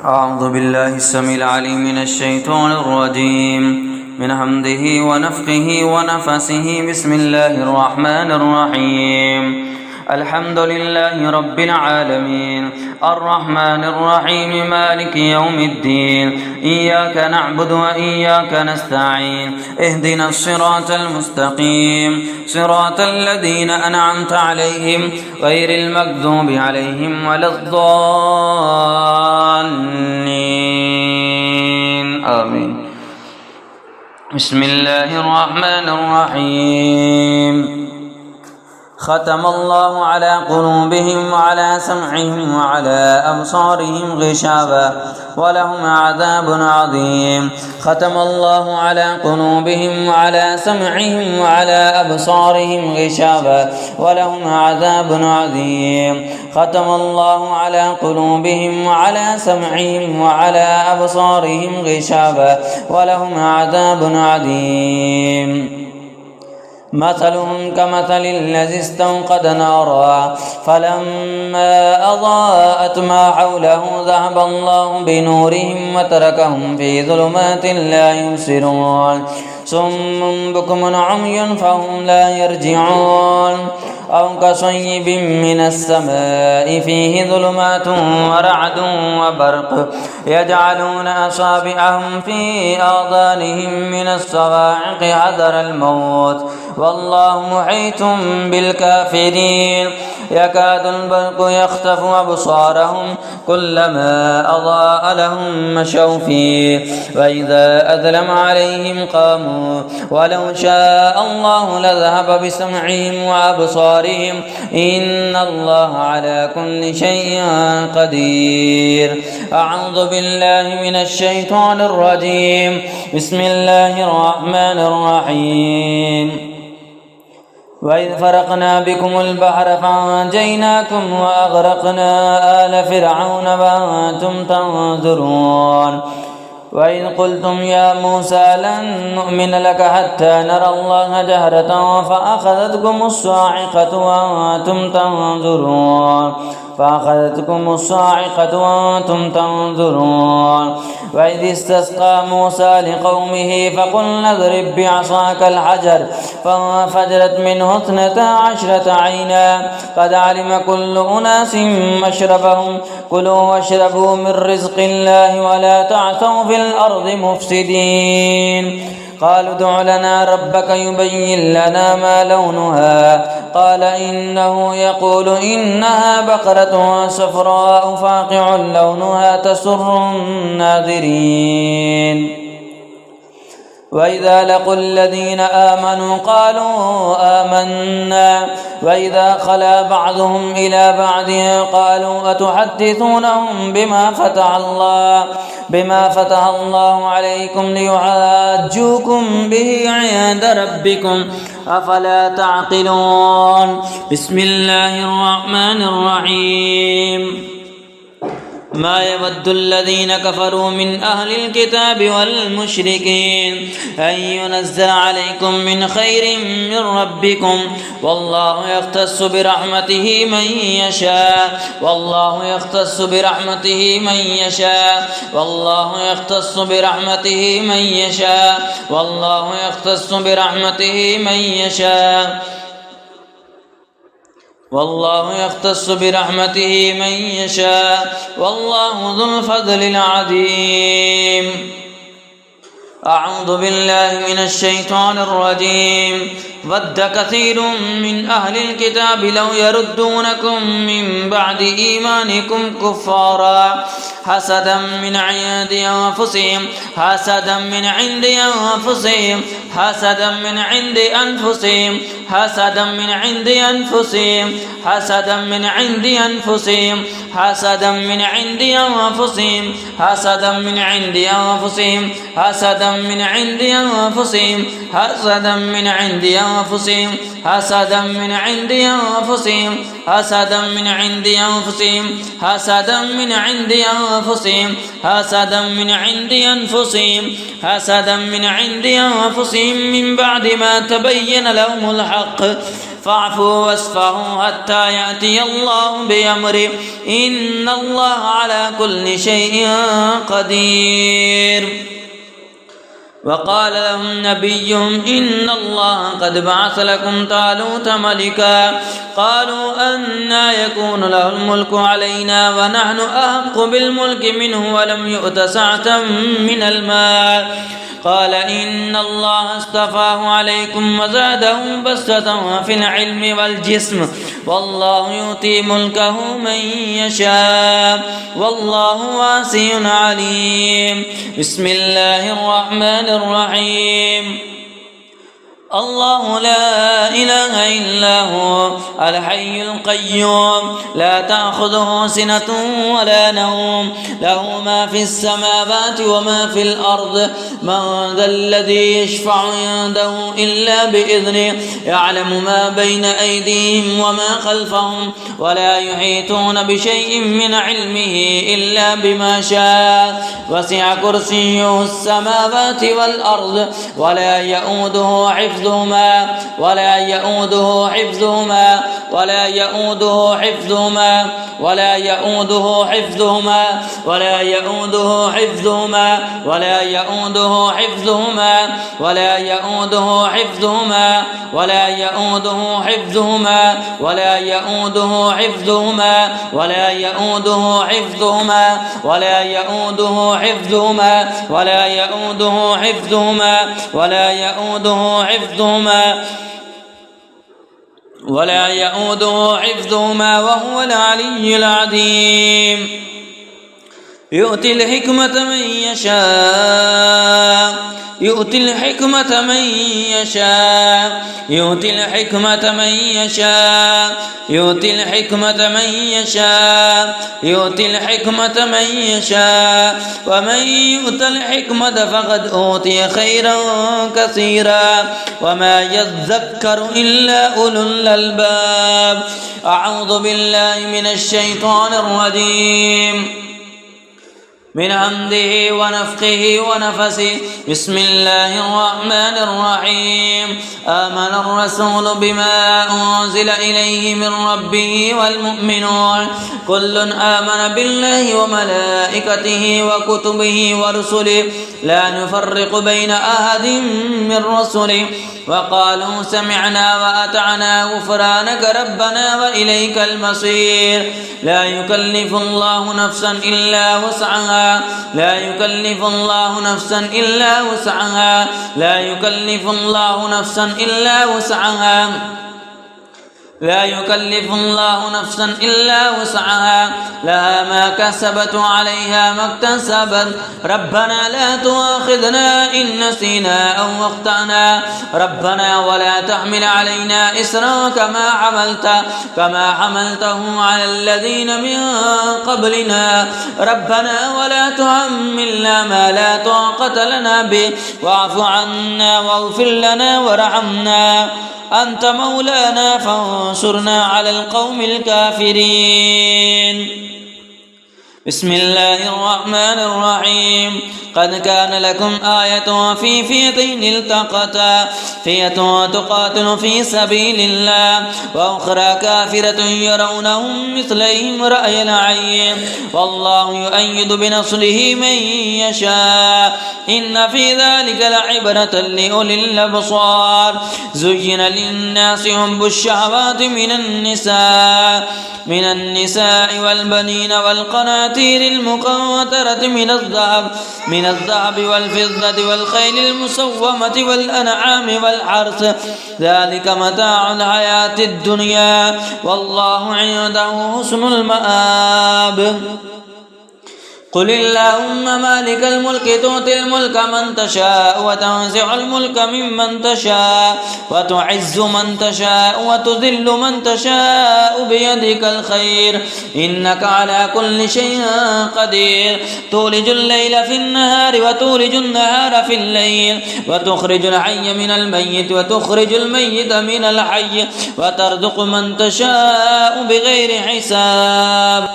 أعوذ بالله السميع العليم من الشيطان الرجيم من همزه ونفخه ونفسه. بسم الله الرحمن الرحيم. الحمد لله رب العالمين الرحمن الرحيم مالك يوم الدين. إياك نعبد وإياك نستعين. اهدنا الصراط المستقيم صراط الذين أنعمت عليهم غير المغضوب عليهم ولا الضالين آمين. بسم الله الرحمن الرحيم. ختم الله على قلوبهم وعلى سمعهم وعلى أبصارهم غشاوة ولهم عذاب عظيم. ختم الله على قلوبهم وعلى سمعهم وعلى أبصارهم غشاوة ولهم عذاب عظيم. ختم الله على قلوبهم وعلى سمعهم وعلى أبصارهم غشاوة ولهم عذاب عظيم. مثلهم كمثل الذي استوقد نارا فلما أضاءت ما حوله ذهب الله بنورهم وتركهم في ظلمات لا يبصرون. صم بكم عمي فهم لا يرجعون. أو كصيب من السماء فيه ظلمات ورعد وبرق يجعلون أصابعهم في آذانهم من الصواعق حذر الموت والله محيط بالكافرين. يكاد البرق يخطف أبصارهم كلما أضاء لهم مشوا فيه وإذا أظلم عليهم قاموا ولو شاء الله لذهب بسمعهم وأبصارهم إن الله على كل شيء قدير. أعوذ بالله من الشيطان الرجيم. بسم الله الرحمن الرحيم. وإذ فرقنا بكم البحر فأنجيناكم وأغرقنا آل فرعون وأنتم تنظرون. وإذ قلتم يا موسى لن نؤمن لك حتى نرى الله جهرة فأخذتكم الصاعقة وأنتم تنظرون. وإذ استسقى موسى لقومه فقلنا اضرب بعصاك الحجر فانفجرت منه 12 عينا قد علم كل أناس مشربهم كلوا واشربوا من رزق الله ولا تعثوا في الأرض مفسدين. قالوا ادع لنا ربك يبين لنا ما لونها قال إنه يقول إنها بقرة صفراء فاقع لونها تسر الناظرين. وإذا لقوا الذين آمنوا قالوا آمنا وإذا خلا بعضهم إلى بعض قالوا أتحدثونهم بما فتح الله عليكم ليحاجوكم به عند ربكم أفلا تعقلون. بسم الله الرحمن الرحيم. ما يود الذين كفروا من أهل الكتاب والمشركين أن ينزل عليكم من خير من ربكم والله يختص برحمته من يشاء والله يختص برحمته من يشاء والله يختص برحمته من يشاء والله يختص برحمته من يشاء والله يختص برحمته من يشاء والله ذو الفضل العظيم. أعوذ بالله من الشيطان الرجيم. ود كثير من أهل الكتاب لو يردونكم من بعد إيمانكم كفارا حسدا من عند أنفسهم حسدا من عند أنفسهم حسدا من عند أنفسهم حسدا من عند أنفسهم حسدا من عند أنفسهم حسدا من عند أنفسهم حسدا من عند أنفسهم حسدا من عند أنفسهم حسدا من عند أنفسهم حسدا من عند أنفسهم حسدا من عند أنفسهم حسدا من عند أنفسهم حسدا من عند أنفسهم حسدا من عند أنفسهم من بعد ما تبين لهم الحق فاعفوا واصفحوا حتى يأتي الله بأمره إن الله على كل شيء قدير. وقال لهم نبيهم إن الله قد بعث لكم طالوت ملكا قالوا أنى يكون له الملك علينا ونحن أحق بالملك منه ولم يؤت سعة من المال قال إن الله اصطفاه عليكم وزاده بسطة في العلم والجسم والله يؤتي ملكه من يشاء والله واسع عليم. بسم الله الرحمن الرحيم. الله لا إله إلا هو الحي القيوم لا تأخذه سنة ولا نوم له ما في السماوات وما في الأرض من ذا الذي يشفع عنده إلا بإذنه يعلم ما بين أيديهم وما خلفهم ولا يحيطون بشيء من علمه إلا بما شاء وسع كرسيه السماوات والأرض ولا يؤوده حفظهما ولا يؤوده حفظهما ولا يؤوده حفظهما ولا يؤوده حفظهما ولا يؤوده حفظهما ولا يؤوده حفظهما ولا يؤوده حفظهما ولا يؤوده حفظهما ولا يؤوده حفظهما ولا يؤوده حفظهما ولا يؤوده حفظهما ولا يؤوده حفظهما ولا يؤوده حفظهما ولا يؤوده حفظهما وهو العلي العظيم. يؤتي الحكمة من يشاء يؤتي الحكمة من يشاء يؤتي الحكمة من يشاء يؤتي الحكمة من يشاء يؤتي الحكمة من يشاء ومن يؤت الحكمة فقد أوتي خيرا كثيرا وما يذكر إلا أولو الألباب. أعوذ بالله من الشيطان الرجيم من حمده ونفخه ونفسه. بسم الله الرحمن الرحيم. آمن الرسول بما أنزل إليه من ربه والمؤمنون كل آمن بالله وملائكته وكتبه ورسله لا نفرق بين أحد من رسله وقالوا سمعنا وأطعنا غفرانك ربنا وإليك المصير. لا يكلف الله نفسا إلا وسعها لا يكلف الله نفسا إلا وسعها لا يكلف الله نفسا إلا وسعها لا يكلف الله نفسا إلا وسعها لها ما كسبت وعليها ما اكتسبت ربنا لا تؤاخذنا إن نسينا أو أخطأنا ربنا ولا تحمل علينا إسرا كما حملته على الذين من قبلنا ربنا ولا تحملنا ما لا طاقة لنا به واعف عنا واغفر لنا وارحمنا أنت مولانا فانصرنا على القوم الكافرين. بسم الله الرحمن الرحيم. قد كان لكم آية في فئتين التقتا فئة تقاتل في سبيل الله وأخرى كافرة يرونهم مثليهم رأي العين والله يؤيد بنصره من يشاء إن في ذلك لعبرة لأولي الأبصار. زين للناس حب الشهوات من النساء والبنين والقناطير المقنطرة من الذهب والفضة والخيل المسومة والأنعام والحرث ذلك متاع الحياة الدنيا والله عنده حسن المآب. قل اللهم مالك الملك تؤتي الملك من تشاء وتنزع الملك ممن تشاء وتعز من تشاء وتذل من تشاء بيدك الخير إنك على كل شيء قدير. تولج الليل في النهار وتولج النهار في الليل وتخرج الحي من الميت وتخرج الميت من الحي وترزق من تشاء بغير حساب.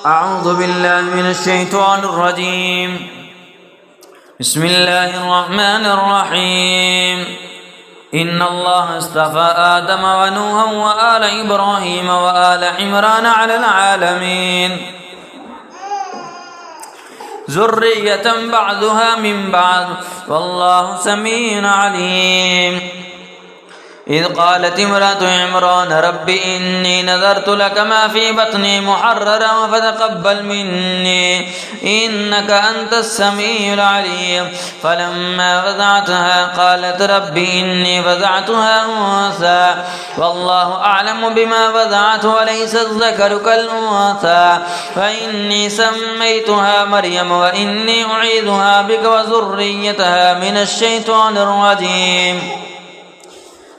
أعوذ بالله من الشيطان الرجيم. بسم الله الرحمن الرحيم. إن الله اصطفى آدم ونوحا وآل إبراهيم وآل عمران على العالمين ذرية بعضها من بعض والله سميع عليم. إذ قالت امرأة عمران رب إني نذرت لك ما في بطني محررا فتقبل مني إنك أنت السميع العليم. فلما وضعتها قالت رب إني وضعتها أنثى والله أعلم بما وضعت وليس الذكر كالأنثى فإني سميتها مريم وإني أعيذها بك وذريتها من الشيطان الرجيم.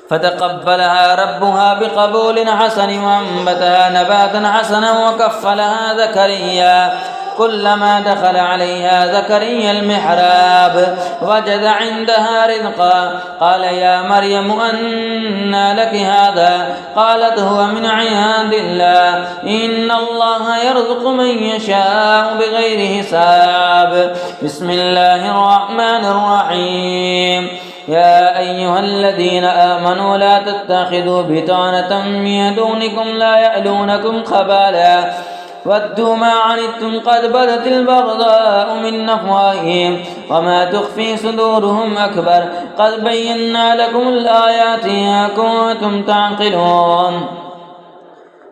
فتقبلها ربها بقبول حسن وأنبتها نباتا حسنا وكفلها زكريا. كلما دخل عليها زكريا المحراب وجد عندها رزقا قال يا مريم أنى لك هذا قالت هو من عند الله إن الله يرزق من يشاء بغير حساب. بسم الله الرحمن الرحيم. يا أيها الذين آمنوا لا تتخذوا بطانة من دونكم لا يألونكم خبالا ودوا ما عنتم قد بدت البغضاء من أفواههم وما تخفي صدورهم أكبر قد بينا لكم الآيات إن كنتم تعقلون.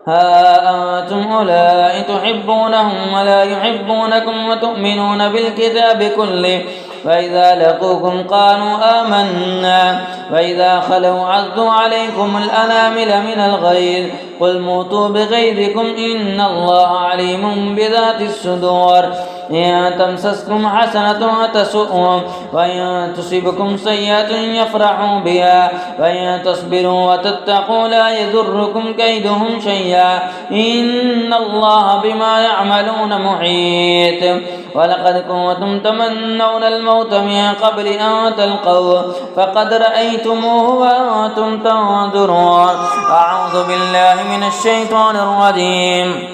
ها أنتم أولئك تحبونهم ولا يحبونكم وتؤمنون بالكتاب كله فإذا لقوكم قالوا آمنا وإذا خلوا عضوا عليكم الأنامل من الغيظ قل موتوا بغيظكم إن الله عليم بذات الصدور. إن تمسسكم حسنة تسؤهم وإن تصبكم سيئة يفرحوا بها وإن تصبروا وتتقوا لا يضركم كيدهم شيئا إن الله بما يعملون محيط. ولقد كنتم تمنون الموت من قبل أن تلقوه فقد رأيتموه وأنتم تنظرون. أعوذ بالله من الشيطان الرجيم.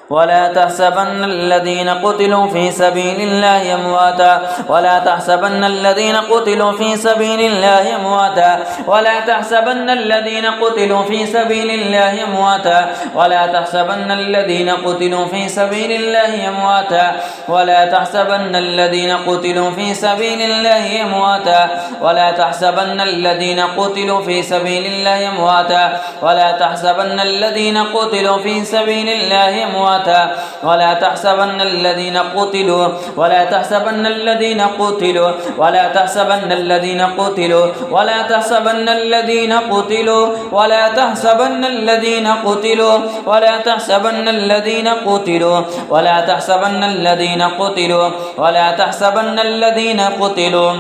ولا تحسبن الذين قتلوا في سبيل الله أمواتا ولا تحسبن الذين قتلوا في سبيل الله أمواتا ولا تحسبن الذين قتلوا في سبيل الله أمواتا ولا تحسبن الذين قتلوا في سبيل الله أمواتا ولا تحسبن الذين قتلوا في سبيل الله أمواتا ولا تحسبن الذين قتلوا في سبيل الله أمواتا ولا تحسبن الذين قتلوا في سبيل الله أمواتا ولا تحسبن الذين قتلوا ولا تحسبن الذين قتلوا ولا تحسبن الذين قتلوا ولا تحسبن الذين قتلوا ولا تحسبن الذين قتلوا ولا تحسبن الذين قتلوا ولا تحسبن الذين قتلوا ولا تحسبن الذين قتلوا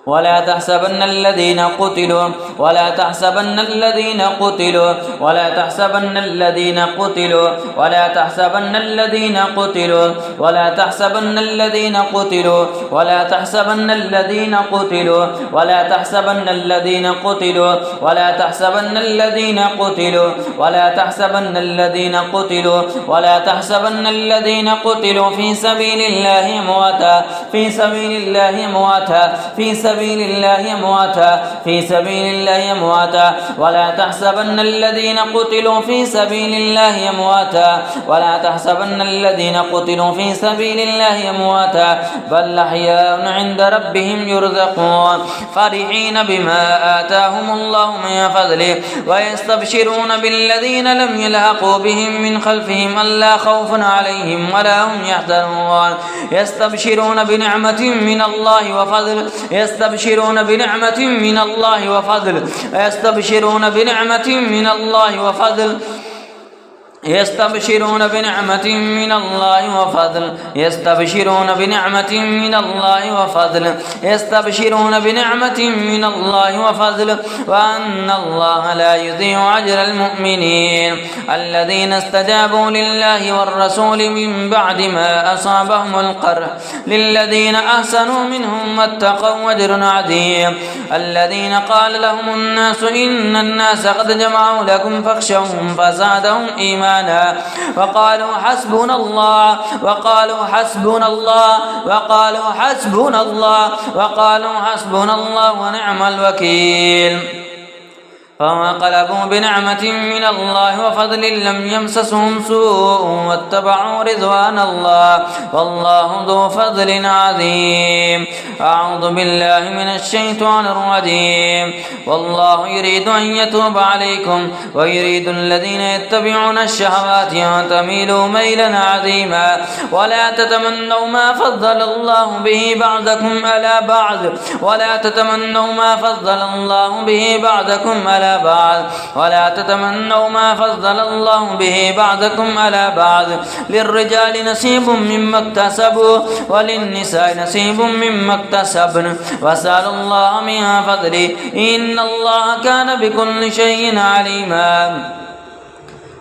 ولا تحسبن الذين قتلوا ولا تحسبن الذين قتلوا ولا تحسبن الذين قتلوا ولا تحسبن الذين قتلوا ولا تحسبن الذين قتلوا ولا تحسبن الذين قتلوا ولا تحسبن الذين قتلوا ولا تحسبن الذين قتلوا ولا تحسبن الذين قتلوا ولا تحسبن الذين قتلوا في سبيل الله أمواتا في سبيل الله أمواتا في سبيل الله أمواتا في سبيل الله أمواتا ولا تحسبن الذين قتلوا في سبيل الله أمواتا ولا تحسبن الذين قتلوا في سبيل الله أمواتا بل أحياء عند ربهم يرزقون فرحين بما آتاهم الله من فضله ويستبشرون بالذين لم يلحقوا بهم من خلفهم ألا خوف عليهم ولا هم يحزنون يستبشرون بنعمة من الله وفضل يستبشرون بنعمة من الله وفضل يستبشرون بنعمة من الله وفضل يستبشرون بنعمة من الله وفضل يستبشرون بنعمة من الله وفضل يستبشرون بنعمة من الله وفضل وأن الله لا يضيع أجر المؤمنين الذين استجابوا لله والرسول من بعد ما أصابهم القرح للذين أحسنوا منهم واتقوا أجر عظيم الذين قال لهم الناس إن الناس قد جمعوا لكم فاخشوهم فزادهم إيمانا إيمانا وقالوا حسبنا الله وقالوا حسبنا الله وقالوا حسبنا الله وقالوا حسبنا الله ونعم الوكيل فانقلبوا بنعمة من الله وفضل لم يمسسهم سوء واتبعوا رضوان الله والله ذو فضل عظيم. أعوذ بالله من الشيطان الرجيم. والله يريد أن يتوب عليكم ويريد الذين يتبعون الشهوات أن تميلوا ميلا عظيما ولا تتمنوا ما فضل الله به بعضكم على بعض ولا تتمنوا ما فضل الله به بعضكم على بعض ولا تتمنوا ما فضل الله به بعضكم على بعض للرجال نصيب مما اكتسبوا وللنساء نصيب مما اكتسبن واسألوا الله من فضله إن الله كان بكل شيء عليما.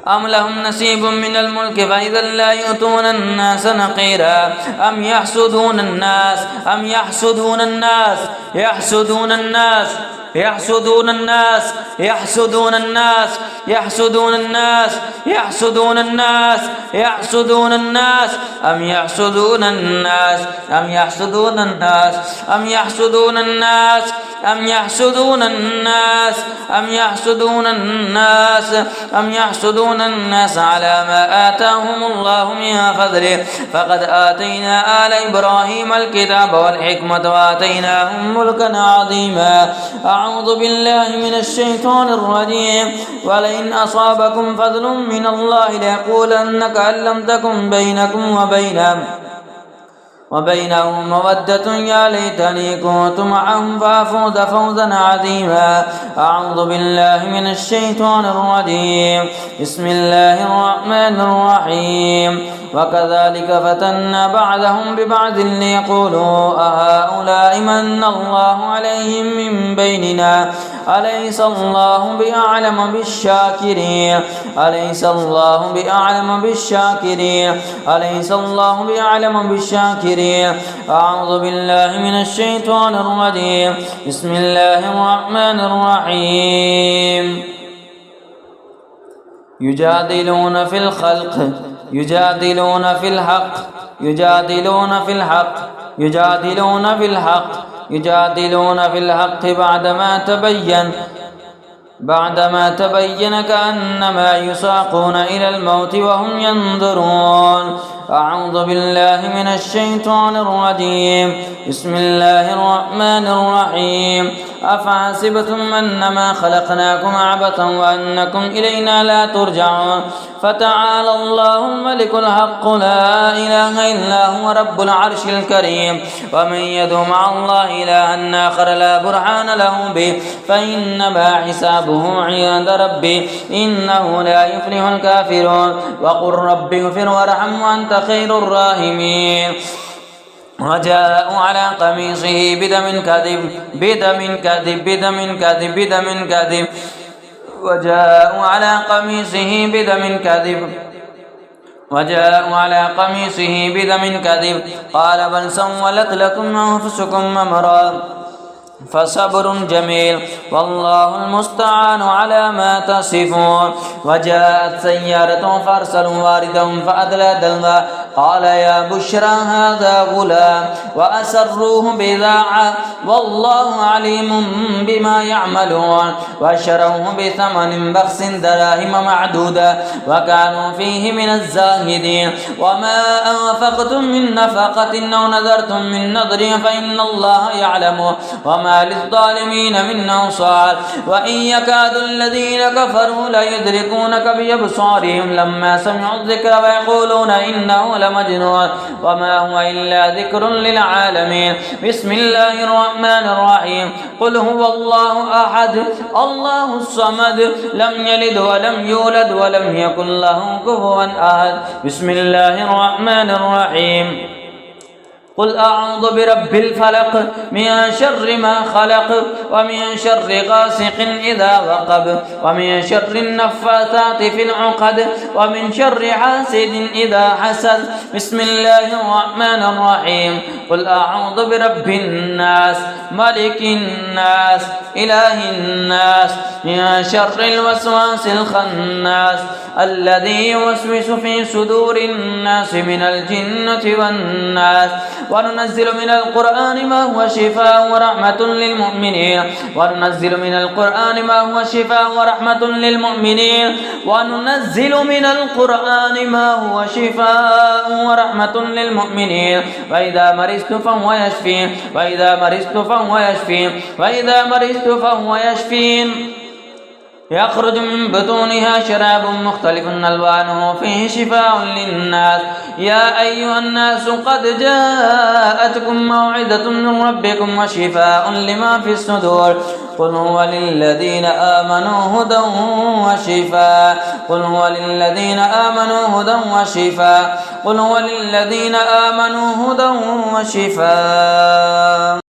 أم لهم نصيب من الملك فإذا لا يؤتون الناس نقيرا أم يحسدون الناس يحسدون الناس يحسدون الناس يحسدون الناس يحسدون الناس يحسدون الناس يحسدون الناس يحسدون الناس أم يحسدون الناس أم يحسدون الناس أم يحسدون الناس أم يحسدون الناس أم يحسدون الناس أم يحسدون الناس على ما آتاهم الله من فضله فقد آتينا آل إبراهيم الكتاب والحكمة وآتيناهم ملكا عظيما. أعوذ بالله من الشيطان الرجيم. ولئن أصابكم فضل من الله ليقولن كأن لم تكن بينكم وبينهم مودة يا ليتني كنت معهم فأفوز فوزا عظيما. أعوذ بالله من الشيطان الرجيم. بسم الله الرحمن الرحيم. وكذلك فتنا بعضهم ببعض ليقولوا أهؤلاء من الله عليهم من بيننا أليس الله بأعلم بالشاكرين أليس الله بأعلم بالشاكرين أليس الله بأعلم بالشاكرين. أعوذ بالله من الشيطان الرجيم. بسم الله الرحمن الرحيم. يجادلون في الخلق يجادلون في الحق يجادلون في الحق يجادلون في الحق يجادلون في الحق بعدما تبين كأنما يساقون إلى الموت وهم ينظرون. أعوذ بالله من الشيطان الرجيم. بسم الله الرحمن الرحيم. أفحسبتم أنما خلقناكم عبثا وأنكم إلينا لا ترجعون فتعالى الله الملك الحق لا إله إلا هو رب العرش الكريم. ومن يدع مع الله إلها آخر لا برهان له به فإنما حسابه عند ربي إنه لا يفلح الكافرون. وقل رب اغفر وارحم وأنت خير الراحمين. وجاءوا على قميصه بدم كذب وجاءوا على قميصه بدم كذب قال بل سولت لكم أنفسكم أمرا فصبر جميل والله المستعان على ما تصفون. وجاءت سيارة فأرسلوا واردهم فأدلى دلوا قال يا بشرى هذا غلام وأسروه بضاعة والله عليم بما يعملون وشروه بثمن بخس دراهم معدودة وكانوا فيه من الزاهدين. وما أنفقتم من نفقة أو نذرتم من نذر فإن الله يعلمه وما للظالمين من أنصار. وإن يكاد الذين كفروا ليدركونك بأبصارهم لما سمعوا الذكر ويقولون إنه لمجنون وما هو إلا ذكر للعالمين. بسم الله الرحمن الرحيم. قل هو الله أحد الله الصمد لم يلد ولم يولد ولم يكن له كفوا أحد. بسم الله الرحمن الرحيم. قل أعوذ برب الفلق من شر ما خلق ومن شر غاسق إذا وقب ومن شر النفاثات في العقد ومن شر حاسد إذا حسد. بسم الله الرحمن الرحيم. قل أعوذ برب الناس ملك الناس إله الناس من شر الوسواس الخناس الذي يوسوس في صدور الناس من الجنة والناس. وننزل من القرآن ما هو شفاء ورحمة للمؤمنين وننزل من القرآن ما هو شفاء ورحمة للمؤمنين وننزل من القرآن ما هو شفاء ورحمة للمؤمنين. وإذا مرضت فهو يشفين وإذا مرضت فهو يشفين وإذا مرضت فهو يشفين. يخرج من بطونها شراب مختلف ألوانه فيه شفاء للناس. يا أيها الناس قد جاءتكم موعظة من ربكم وشفاء لما في الصدور. قل هو للذين آمنوا هدى وشفاء قل هو للذين آمنوا هدى وشفاء قل هو للذين آمنوا هدى وشفاء.